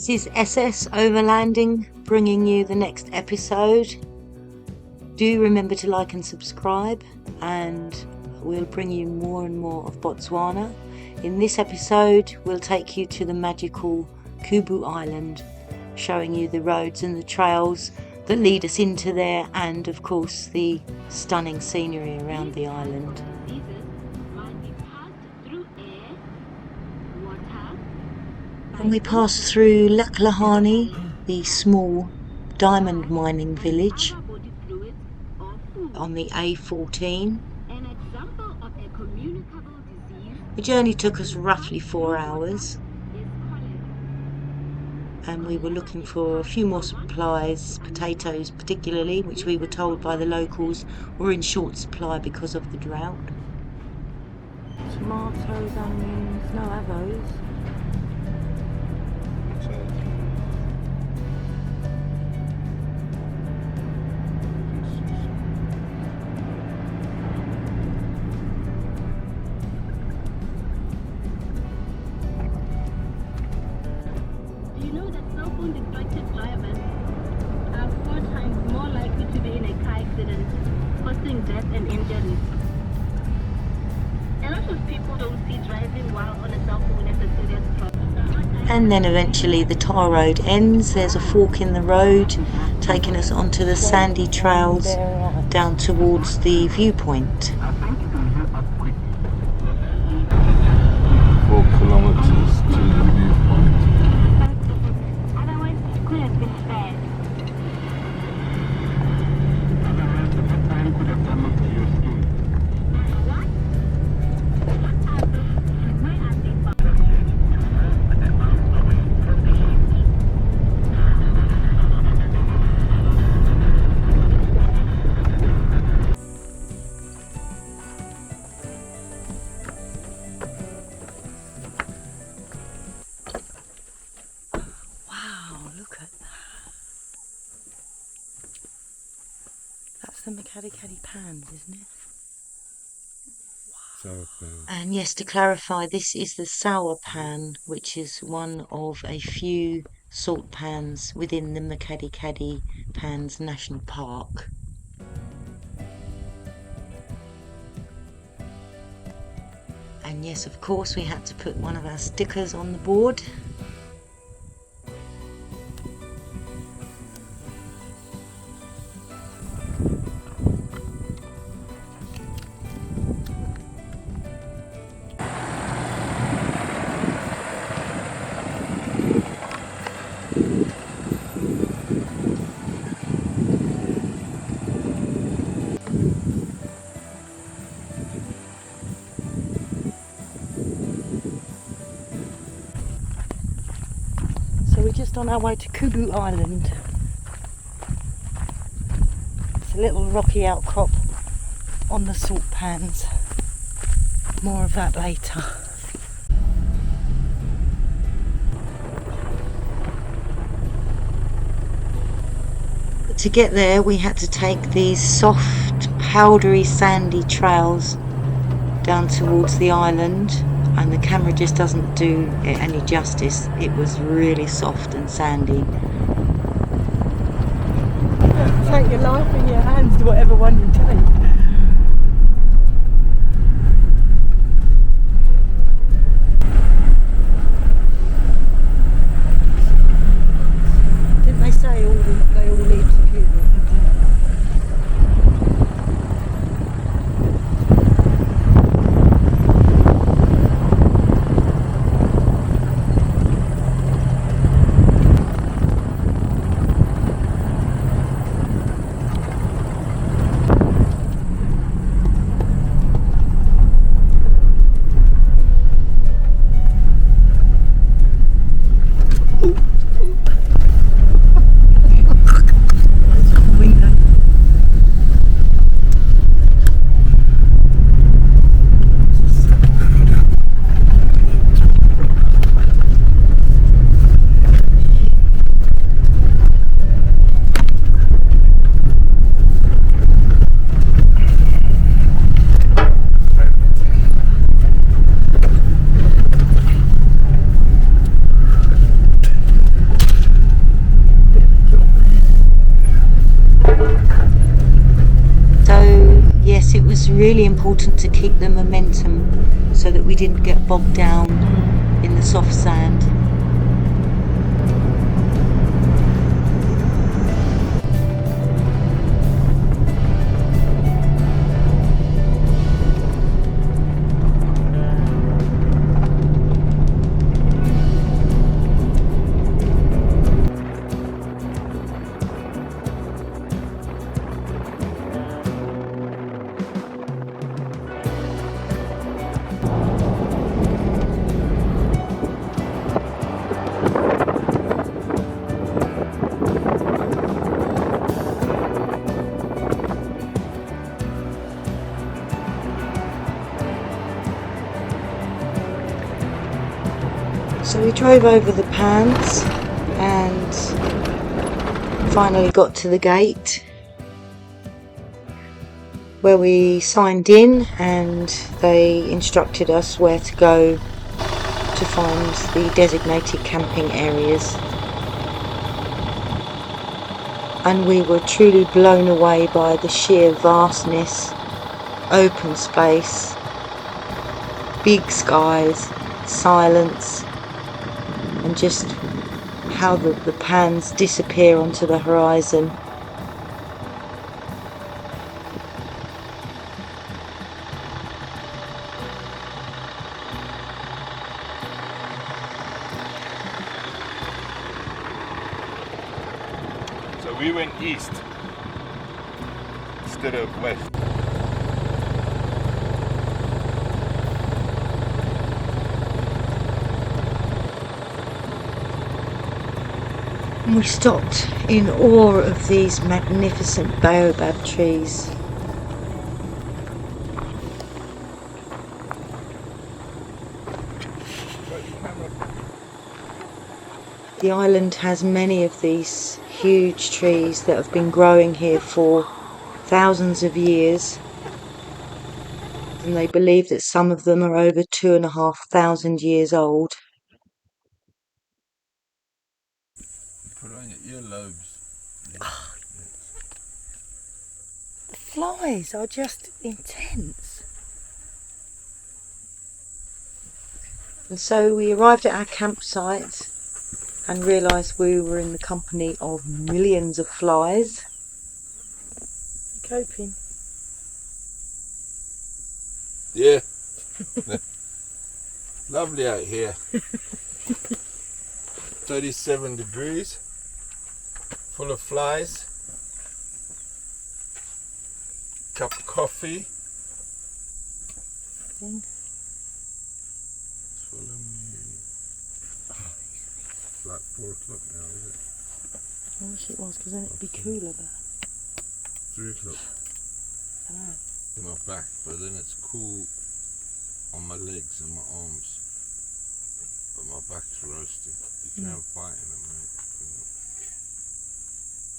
This is SS Overlanding bringing you the next episode. Do remember to like and subscribe, and we'll bring you more and more of Botswana. In this episode we'll take you to the magical Kubu Island, showing you the roads and the trails that lead us into there, and of course the stunning scenery around the island. And we passed through Laklahani, the small diamond mining village, on the A14. The journey took us roughly 4 hours, and we were looking for a few more supplies, potatoes particularly, which we were told by the locals were in short supply because of the drought. Tomatoes, onions, no avos. Death and injuries. A lot of people don't see driving while on a cell phone as a serious problem. And then eventually the tar road ends. There's a fork in the road taking us onto the sandy trails down towards the viewpoint. 4 kilometers to the viewpoint. Otherwise, it could have been bad. That's the Makgadikgadi pans, isn't it? Sour pan. And yes, to clarify, this is the sour pan, which is one of a few salt pans within the Makgadikgadi Pans National Park. And yes, of course, we had to put one of our stickers on the board. We're just on our way to Kubu Island. It's a little rocky outcrop on the salt pans. More of that later. But to get there we had to take these soft, powdery, sandy trails down towards the island. And the camera just doesn't do it any justice. It was really soft and sandy. Take your life in your hands to whatever one you take. Didn't they say they all leave to Cuba? really important to keep the momentum so that we didn't get bogged down in the soft sand. So we drove over the pans and finally got to the gate where we signed in, and they instructed us where to go to find the designated camping areas. And we were truly blown away by the sheer vastness, open space, big skies, silence, and just how the pans disappear onto the horizon. So we went east instead of west. And we stopped in awe of these magnificent baobab trees. The island has many of these huge trees that have been growing here for thousands of years, and they believe that some of them are over 2,500 years old. Put on your earlobes. The flies are just intense. And so we arrived at our campsite and realised we were in the company of millions of flies. Coping. Yeah. Lovely out here. 37 degrees. Full of flies. Cup of coffee. It's full of me. It's like 4 o'clock now, is it? I wish it was, because then it'd be cooler. But 3 o'clock. I know. In my back, but then it's cool on my legs and my arms. But my back's roasting. You can't fight in it, mate.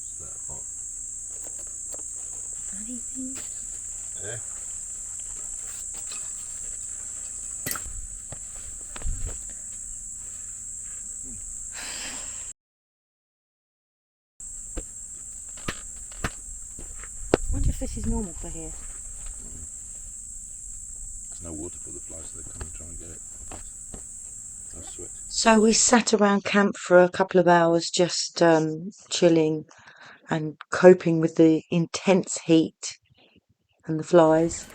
It's that hot. Anything? Yeah. I wonder if this is normal for here. There's no water for the flies, so they come and try and get it. No sweat. So we sat around camp for a couple of hours just chilling and coping with the intense heat and the flies.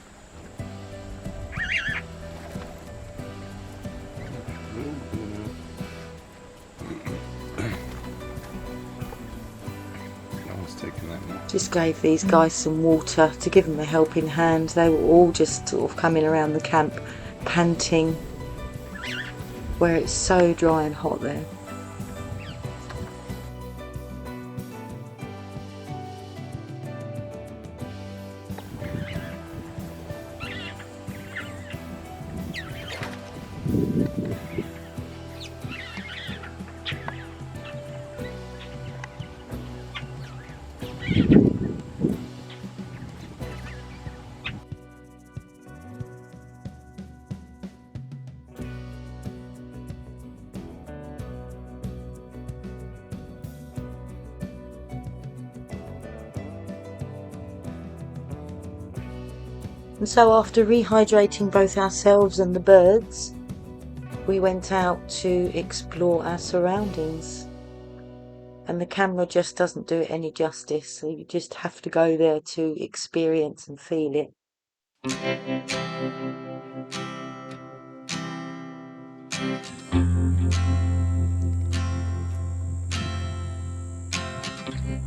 No one's taking that much. Just gave these guys some water to give them a helping hand. They were all just sort of coming around the camp panting, where it's so dry and hot there. And so after rehydrating both ourselves and the birds, we went out to explore our surroundings. And the camera just doesn't do it any justice, so you just have to go there to experience and feel it.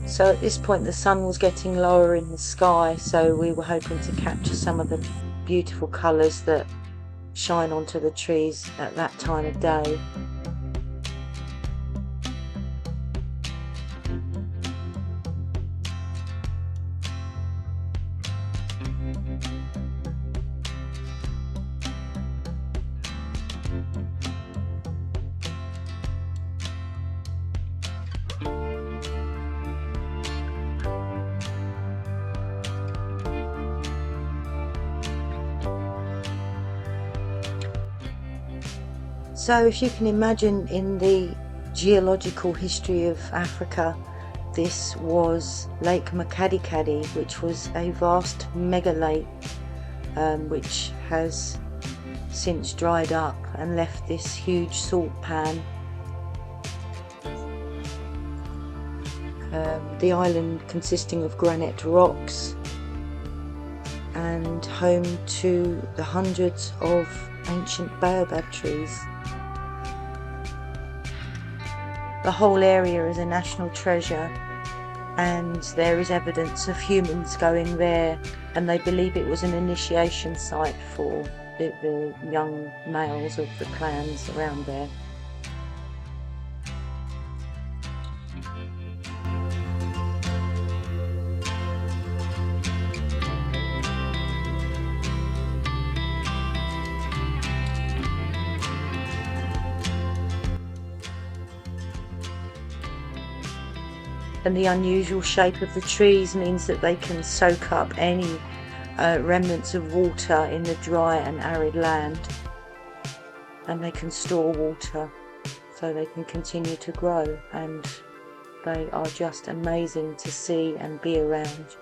So at this point the sun was getting lower in the sky, so we were hoping to capture some of the beautiful colours that shine onto the trees at that time of day. So if you can imagine, in the geological history of Africa, this was Lake Makgadikgadi, which was a vast mega lake which has since dried up and left this huge salt pan. The island consisting of granite rocks and home to the hundreds of ancient baobab trees. The whole area is a national treasure, and there is evidence of humans going there, and they believe it was an initiation site for the young males of the clans around there. And the unusual shape of the trees means that they can soak up any remnants of water in the dry and arid land, and they can store water so they can continue to grow, and they are just amazing to see and be around.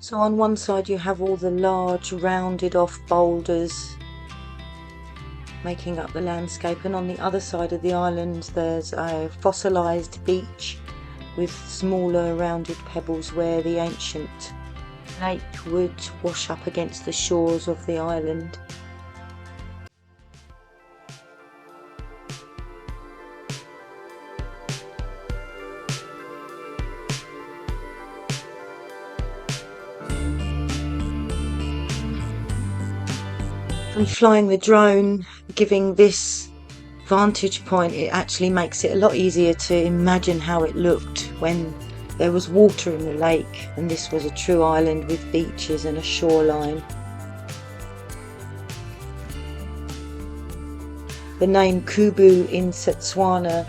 So on one side you have all the large rounded off boulders making up the landscape, and on the other side of the island there's a fossilised beach with smaller rounded pebbles where the ancient lake would wash up against the shores of the island. And flying the drone, giving this vantage point, it actually makes it a lot easier to imagine how it looked when there was water in the lake and this was a true island with beaches and a shoreline. The name Kubu in Botswana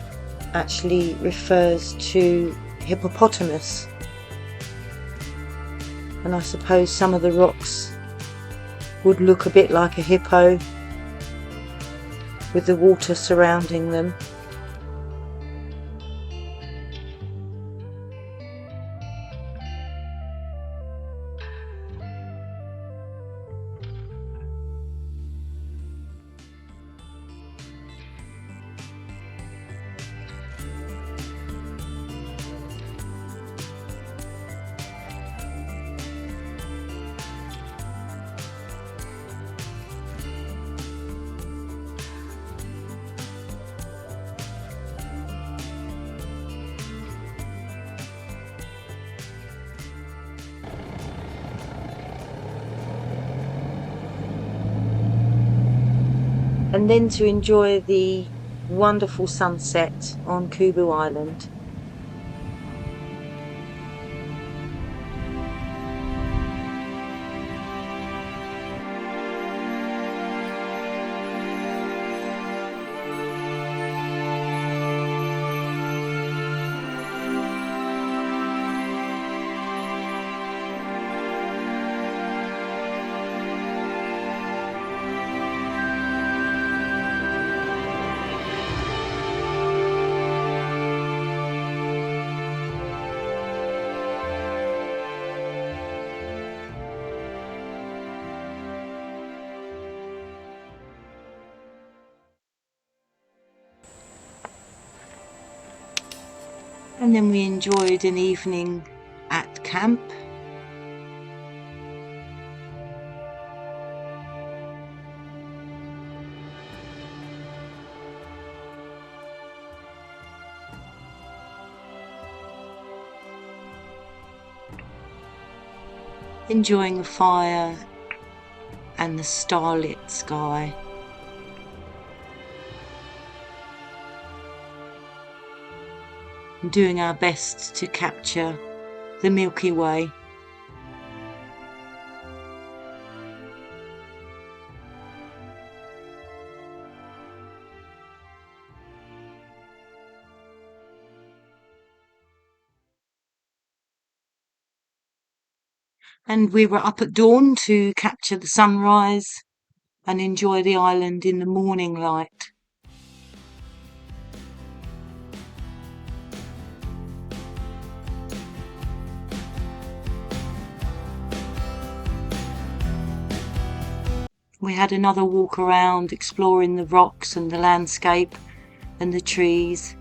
actually refers to hippopotamus, and I suppose some of the rocks would look a bit like a hippo with the water surrounding them. And then to enjoy the wonderful sunset on Kubu Island. And then we enjoyed an evening at camp. Enjoying a fire and the starlit sky. Doing our best to capture the Milky Way. And we were up at dawn to capture the sunrise and enjoy the island in the morning light. We had another walk around, exploring the rocks and the landscape and the trees.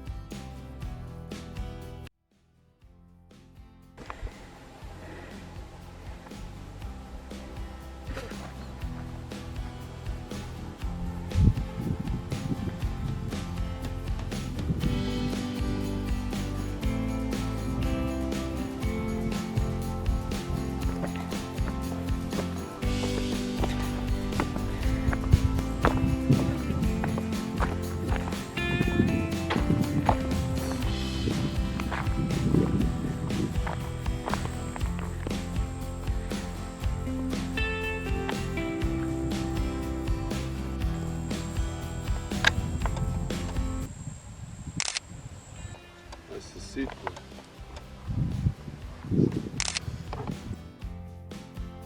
That's the seed pod.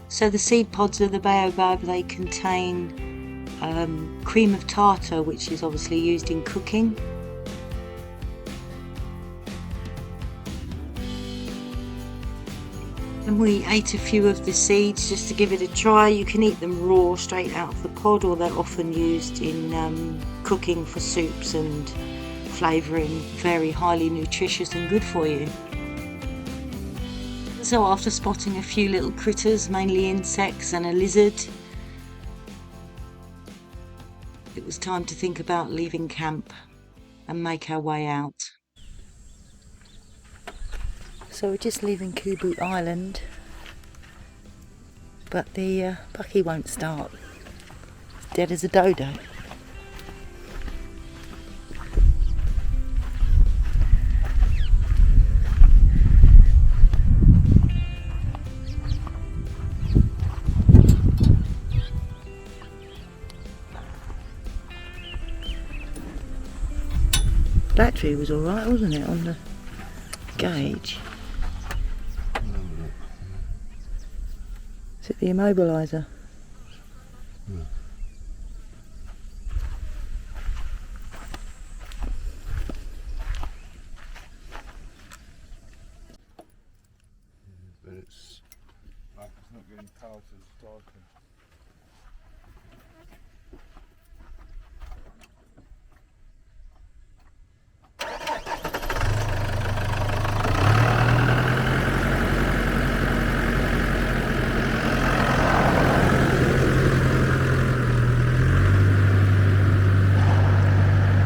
So the seed pods of the baobab, they contain cream of tartar, which is obviously used in cooking. And we ate a few of the seeds just to give it a try. You can eat them raw, straight out of the pod, or they're often used in cooking for soups and flavouring. Very highly nutritious and good for you. So after spotting a few little critters, mainly insects and a lizard, it was time to think about leaving camp and make our way out. So we're just leaving Kubu Island, but the bucky won't start. It's dead as a dodo. Battery was alright, wasn't it, on the gauge? Is it the immobiliser? Yeah. But it's like it's not getting power to the starting.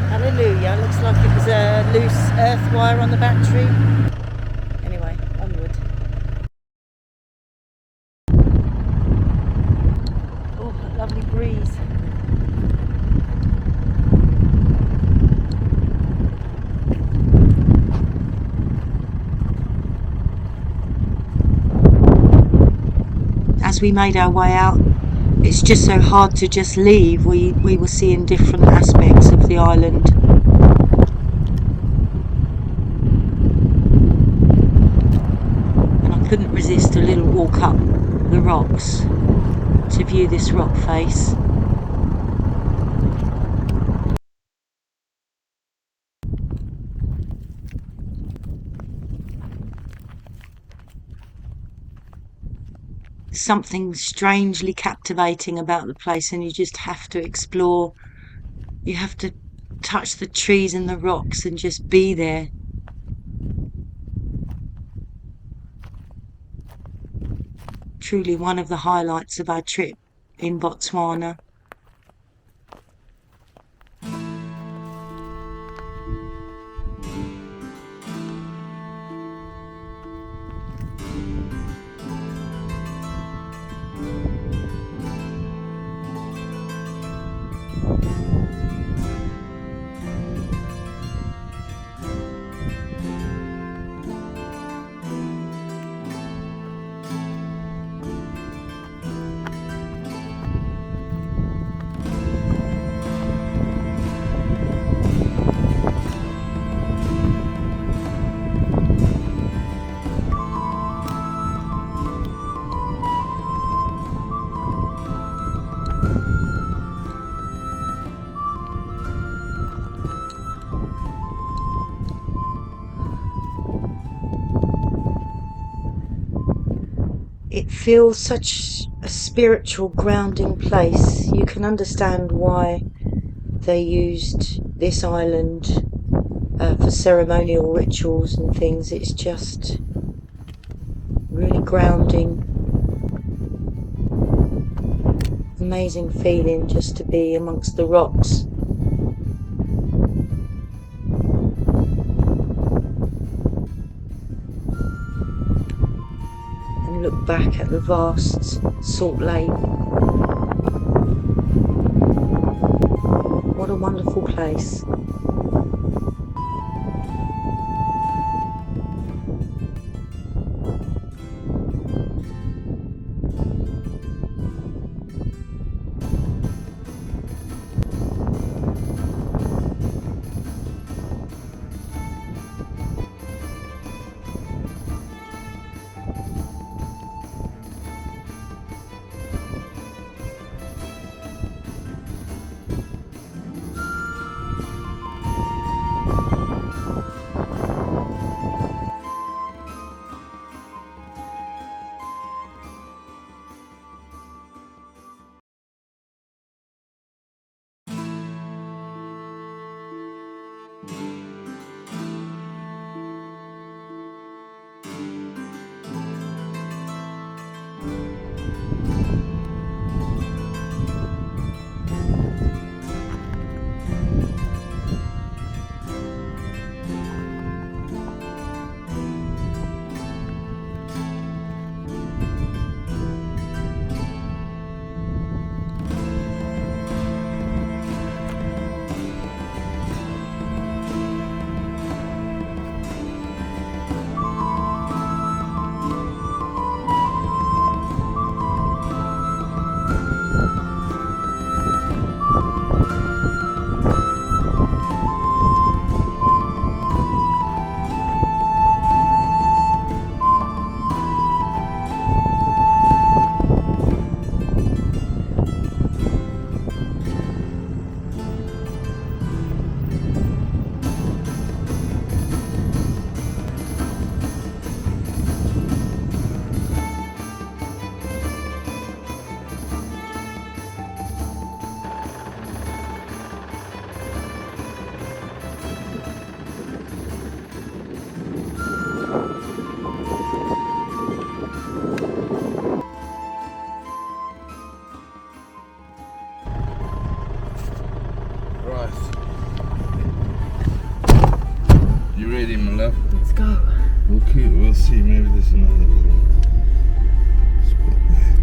Hallelujah, looks like it was a loose earth wire on the battery. Anyway, onward. Oh, a lovely breeze. As we made our way out, it's just so hard to just leave. We were seeing different aspects of the island. And I couldn't resist a little walk up the rocks to view this rock face. Something strangely captivating about the place, and you just have to explore. You have to touch the trees and the rocks and just be there. Truly one of the highlights of our trip in Botswana. It feels such a spiritual grounding place. You can understand why they used this island for ceremonial rituals and things. It's just really grounding. Amazing feeling just to be amongst the rocks. And look back at the vast salt lake. What a wonderful place. Right. You ready, my love? Let's go. We'll see. Maybe there's another little spot there.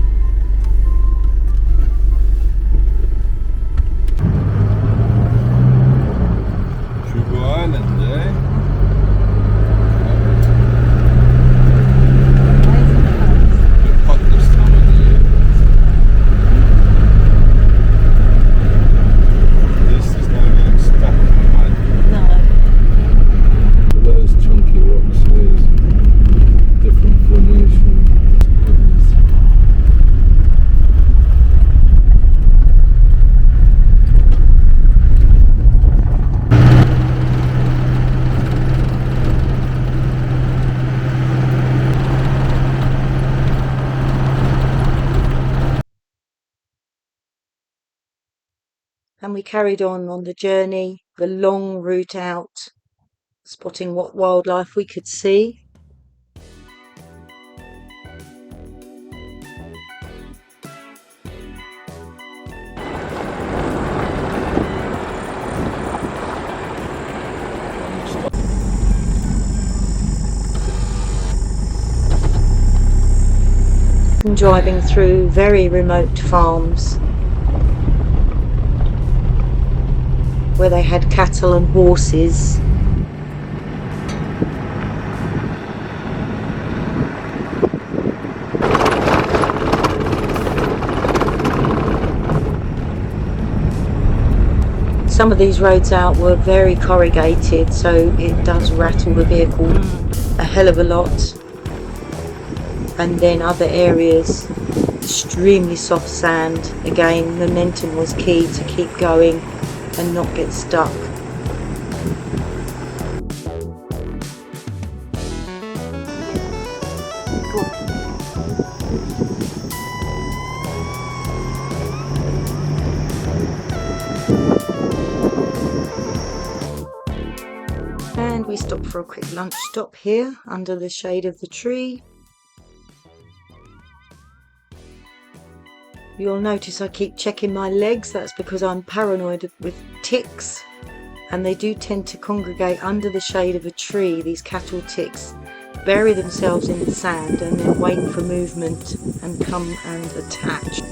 Kubu Island, eh? Bit hot this time of the year. At least there's no getting stuck in the mud. No. Those chunky rocks, there's different formation. And we carried on the journey, the long route out, spotting what wildlife we could see. And driving through very remote farms where they had cattle and horses. Some of these roads out were very corrugated, so it does rattle the vehicle a hell of a lot. And then other areas, extremely soft sand. Again, momentum was key to keep going and not get stuck. And we stopped for a quick lunch stop here under the shade of the tree. You'll notice I keep checking my legs. That's because I'm paranoid with ticks, and they do tend to congregate under the shade of a tree. These cattle ticks bury themselves in the sand and then wait for movement and come and attach.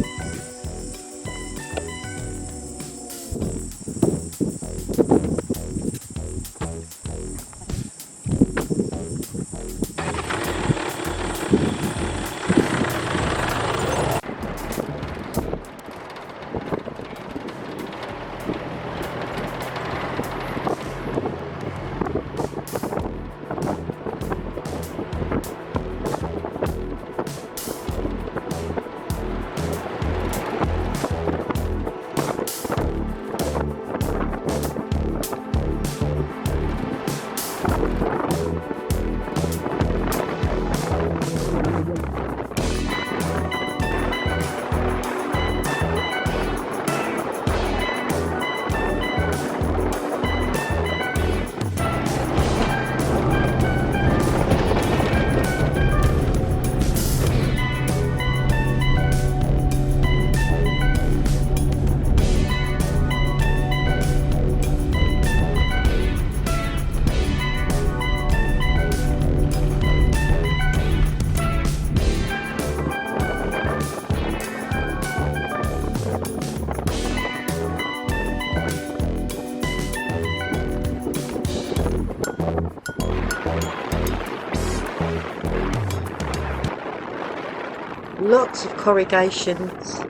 lots of corrugations,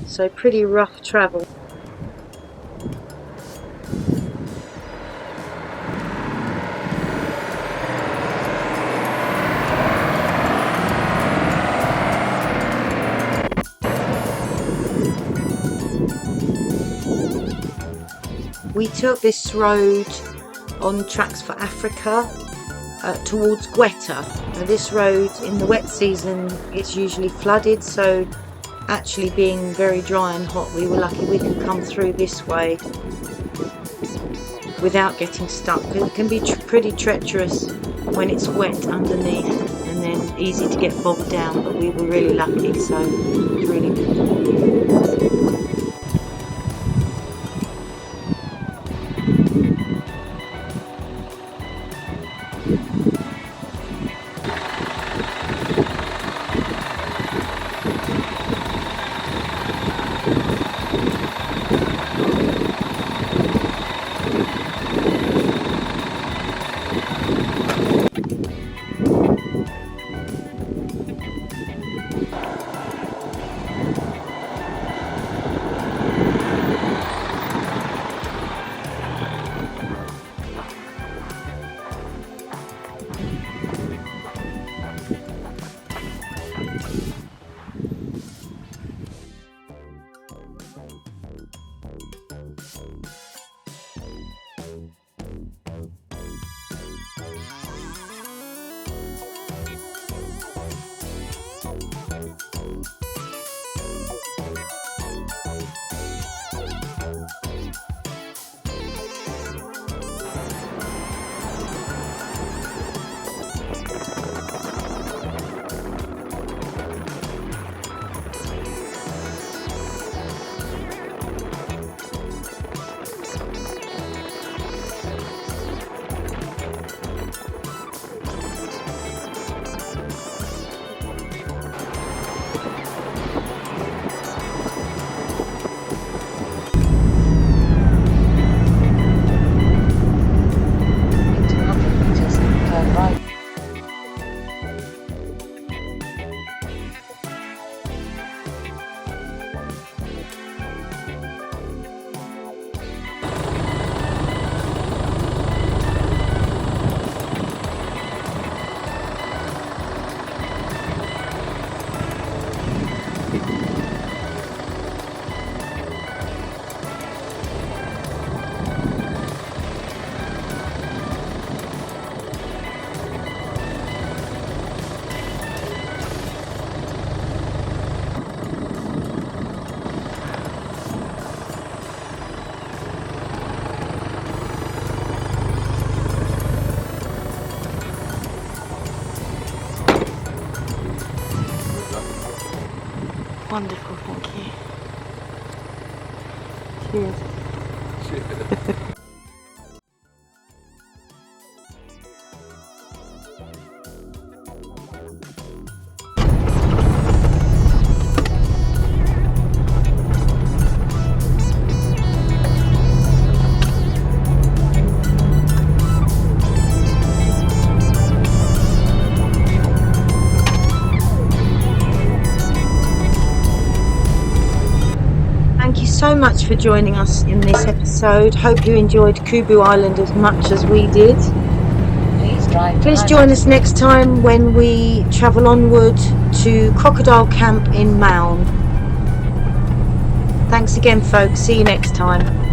so pretty rough travel. We took this road on Tracks for Africa towards Gweta. Now this road in the wet season is usually flooded, so actually being very dry and hot, we were lucky we could come through this way without getting stuck. It can be pretty treacherous when it's wet underneath and then easy to get bogged down, but we were really lucky, so it was really good. Wonderful, thank you. Cheers. Cheers. So much for joining us in this episode. Hope you enjoyed Kubu Island as much as we did. Please join us next time when we travel onward to Crocodile Camp in Maun. Thanks again, folks. See you next time.